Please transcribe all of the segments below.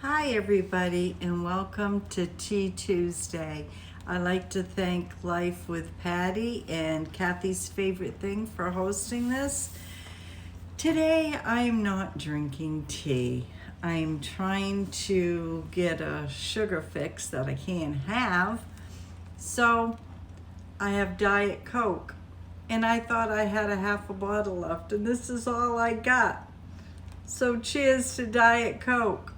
Hi everybody and welcome to Tea Tuesday. I'd like to thank Life with Patty and Kathy's Favorite Thing for hosting this. Today I'm not drinking tea. I'm trying to get a sugar fix that I can't have. So I have Diet Coke and I thought I had a half a bottle left and this is all I got. So cheers to Diet Coke.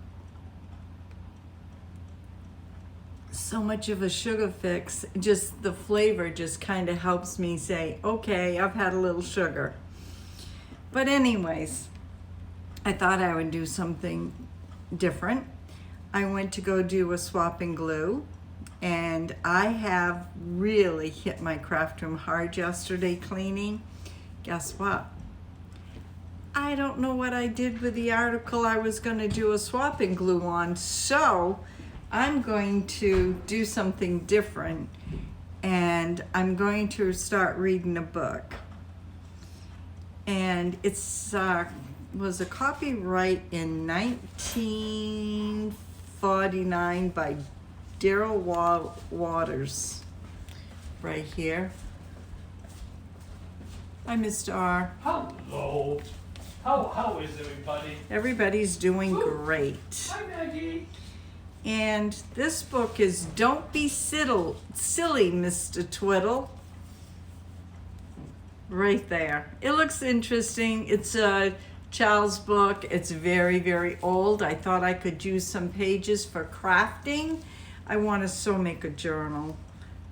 So much of a sugar fix, just the flavor just kind of helps me say, okay, I've had a little sugar. But anyways, I thought I would do something different. I went to go do a swap and glue, and I have really hit my craft room hard yesterday cleaning. Guess what? I don't know what I did with the article I was going to do a swap and glue on, so I'm going to do something different, and I'm going to start reading a book. And it's was a copyright in 1949 by Daryl Waters. Right here. Hi, Mr. R. Hello. How is everybody? Everybody's doing great. Hi, Maggie. And this book is Don't Be Silly, Mr. Twiddle. Right there. It looks interesting. It's a child's book. It's very, very old. I thought I could use some pages for crafting. I want to make a journal,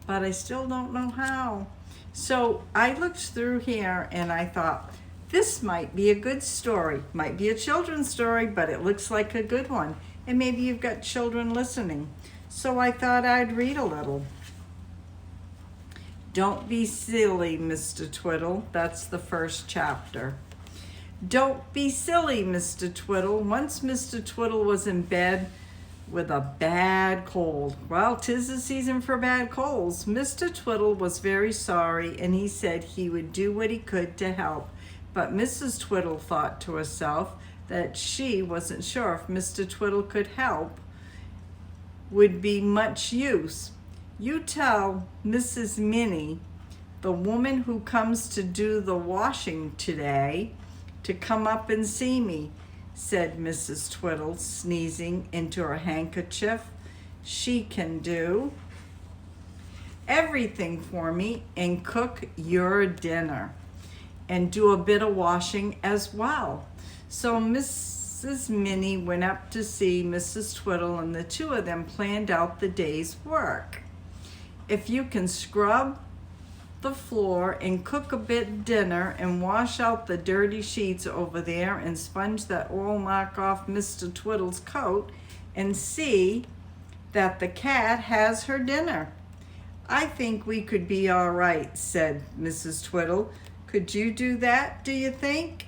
but I still don't know how. So I looked through here and I thought, this might be a good story. Might be a children's story, but it looks like a good one. And maybe you've got children listening. So I thought I'd read a little. Don't be silly, Mr. Twiddle. That's the first chapter. Don't be silly, Mr. Twiddle. Once Mr. Twiddle was in bed with a bad cold. Well, 'tis the season for bad colds. Mr. Twiddle was very sorry, and he said he would do what he could to help. But Mrs. Twiddle thought to herself that she wasn't sure if Mr. Twiddle could help, would be much use. You tell Mrs. Minnie, the woman who comes to do the washing today, to come up and see me, said Mrs. Twiddle, sneezing into her handkerchief. She can do everything for me and cook your dinner and do a bit of washing as well. So Mrs. Minnie went up to see Mrs. Twiddle, and the two of them planned out the day's work. If you can scrub the floor and cook a bit dinner and wash out the dirty sheets over there and sponge that oil mark off Mr. Twiddle's coat and see that the cat has her dinner, I think we could be all right, said Mrs. Twiddle. Could you do that, do you think?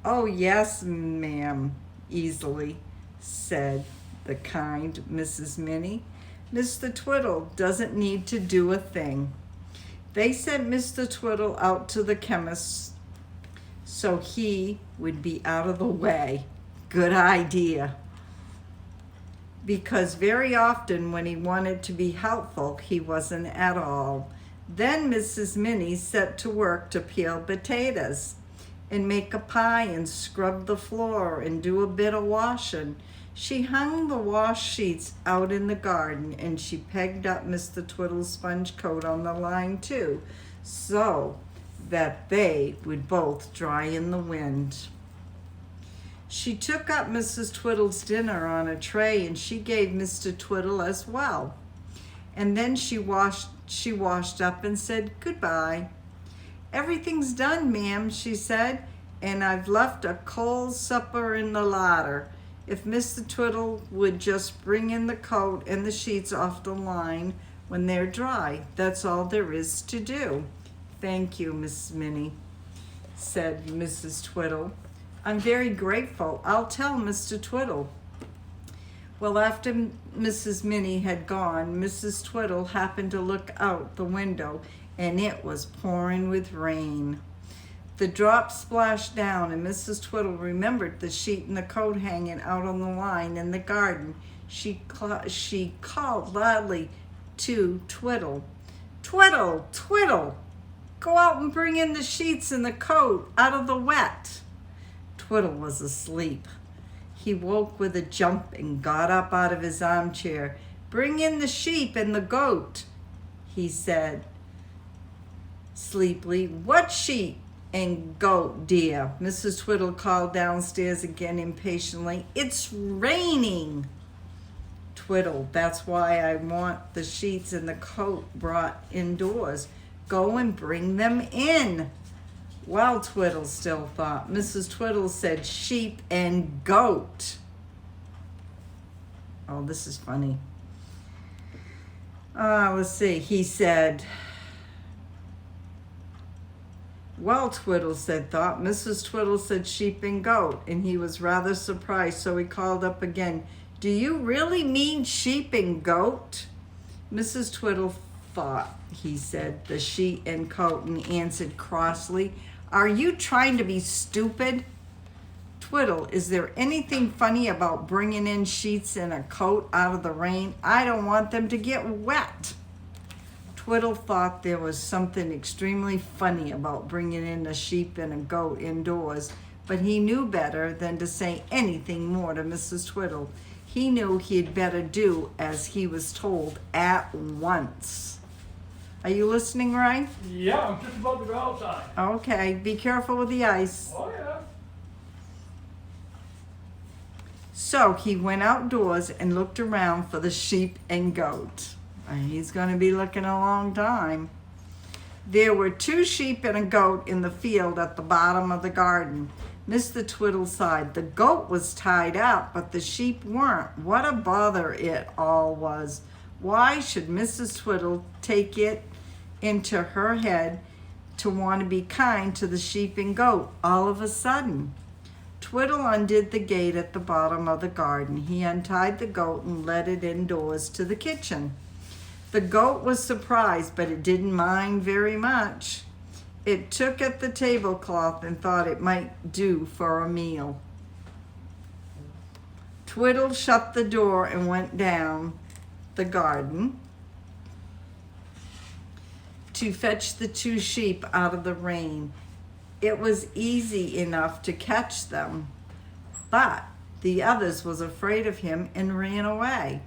Oh, yes, ma'am, easily, said the kind Mrs. Minnie. Mr. Twiddle doesn't need to do a thing. They sent Mr. Twiddle out to the chemist so he would be out of the way. Good idea. Because very often when he wanted to be helpful, he wasn't at all. Then Mrs. Minnie set to work to peel potatoes and make a pie and scrub the floor and do a bit of washing. She hung the wash sheets out in the garden, and she pegged up Mr. Twiddle's sponge coat on the line too, so that they would both dry in the wind. She took up Mrs. Twiddle's dinner on a tray, and she gave Mr. Twiddle as well. And then she washed up and said goodbye. Everything's done, ma'am, she said, and I've left a cold supper in the larder. If Mr. Twiddle would just bring in the coat and the sheets off the line when they're dry, that's all there is to do. Thank you, Miss Minnie, said Mrs. Twiddle. I'm very grateful. I'll tell Mr. Twiddle. Well, after Mrs. Minnie had gone, Mrs. Twiddle happened to look out the window, and it was pouring with rain. The drops splashed down, and Mrs. Twiddle remembered the sheet and the coat hanging out on the line in the garden. She called loudly to Twiddle. Twiddle, Twiddle, go out and bring in the sheets and the coat out of the wet. Twiddle was asleep. He woke with a jump and got up out of his armchair. Bring in the sheep and the goat, he said sleepily. What sheep and goat, dear? Mrs. Twiddle called downstairs again impatiently. It's raining. Twiddle, that's why I want the sheets and the coat brought indoors. Go and bring them in. Well, Twiddle still thought. Mrs. Twiddle said sheep and goat. Oh, this is funny. Let's see. He said, well, Twiddle said thought. Mrs. Twiddle said sheep and goat, and he was rather surprised, so he called up again. Do you really mean sheep and goat? Mrs. Twiddle thought, he said, the sheet and coat, and answered crossly, are you trying to be stupid? Twiddle, is there anything funny about bringing in sheets and a coat out of the rain? I don't want them to get wet. Twiddle thought there was something extremely funny about bringing in a sheep and a goat indoors, but he knew better than to say anything more to Mrs. Twiddle. He knew he'd better do as he was told at once. Are you listening, Ray? Yeah, I'm just about to go outside. Okay, be careful with the ice. Oh, yeah. So he went outdoors and looked around for the sheep and goat. He's going to be looking a long time. There were 2 sheep and a goat in the field at the bottom of the garden. Mr. Twiddle sighed. The goat was tied up, but the sheep weren't. What a bother it all was. Why should Mrs. Twiddle take it into her head to want to be kind to the sheep and goat all of a sudden? Twiddle undid the gate at the bottom of the garden. He untied the goat and led it indoors to the kitchen. The goat was surprised, but it didn't mind very much. It took at the tablecloth and thought it might do for a meal. Twiddle shut the door and went down the garden to fetch the 2 sheep out of the rain. It was easy enough to catch them, but the others was afraid of him and ran away.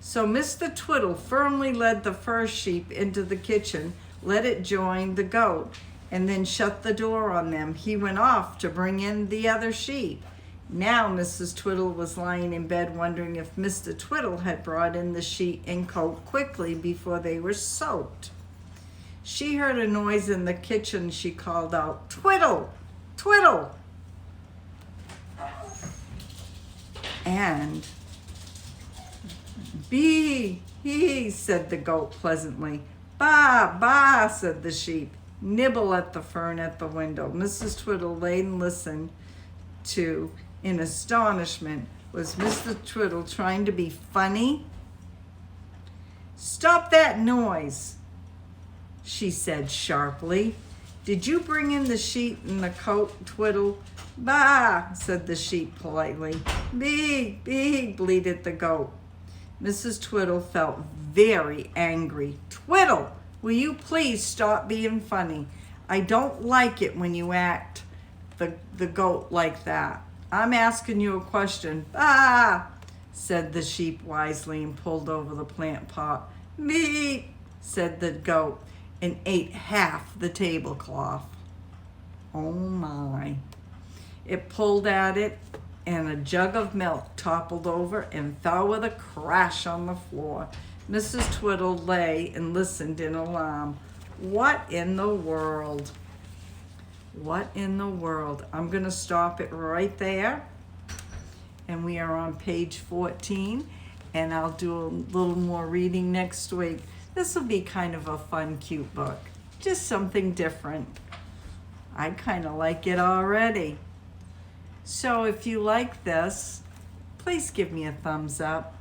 So Mr. Twiddle firmly led the first sheep into the kitchen, let it join the goat, and then shut the door on them. He went off to bring in the other sheep. Now Mrs. Twiddle was lying in bed wondering if Mr. Twiddle had brought in the sheet and coat quickly before they were soaked. She heard a noise in the kitchen. She called out, Twiddle, Twiddle. And "Bee, hee," said the goat pleasantly. "Ba, ba," said the sheep. "Nibble at the fern at the window." Mrs. Twiddle lay and listened to, in astonishment. Was Mr. Twiddle trying to be funny? "Stop that noise," she said sharply. "Did you bring in the sheet and the coat, Twiddle?" "Bah," said the sheep politely. "Bee, bee," bleated the goat. Mrs. Twiddle felt very angry. "Twiddle, will you please stop being funny? I don't like it when you act the goat like that. I'm asking you a question." "Ah," said the sheep wisely and pulled over the plant pot. "Meep," said the goat and ate half the tablecloth. Oh my. It pulled at it, and a jug of milk toppled over and fell with a crash on the floor. Mrs. Twiddle lay and listened in alarm. What in the world? What in the world? I'm going to stop it right there. And we are on page 14, and I'll do a little more reading next week. This will be kind of a fun, cute book. Just something different. I kind of like it already. So if you like this, please give me a thumbs up.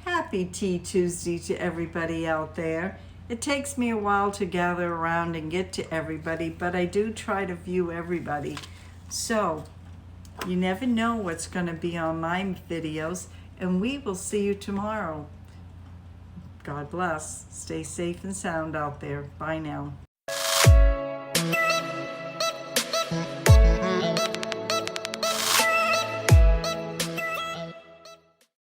Happy Tea Tuesday to everybody out there. It takes me a while to gather around and get to everybody, but I do try to view everybody. So you never know what's going to be on my videos, and we will see you tomorrow. God bless. Stay safe and sound out there. Bye now.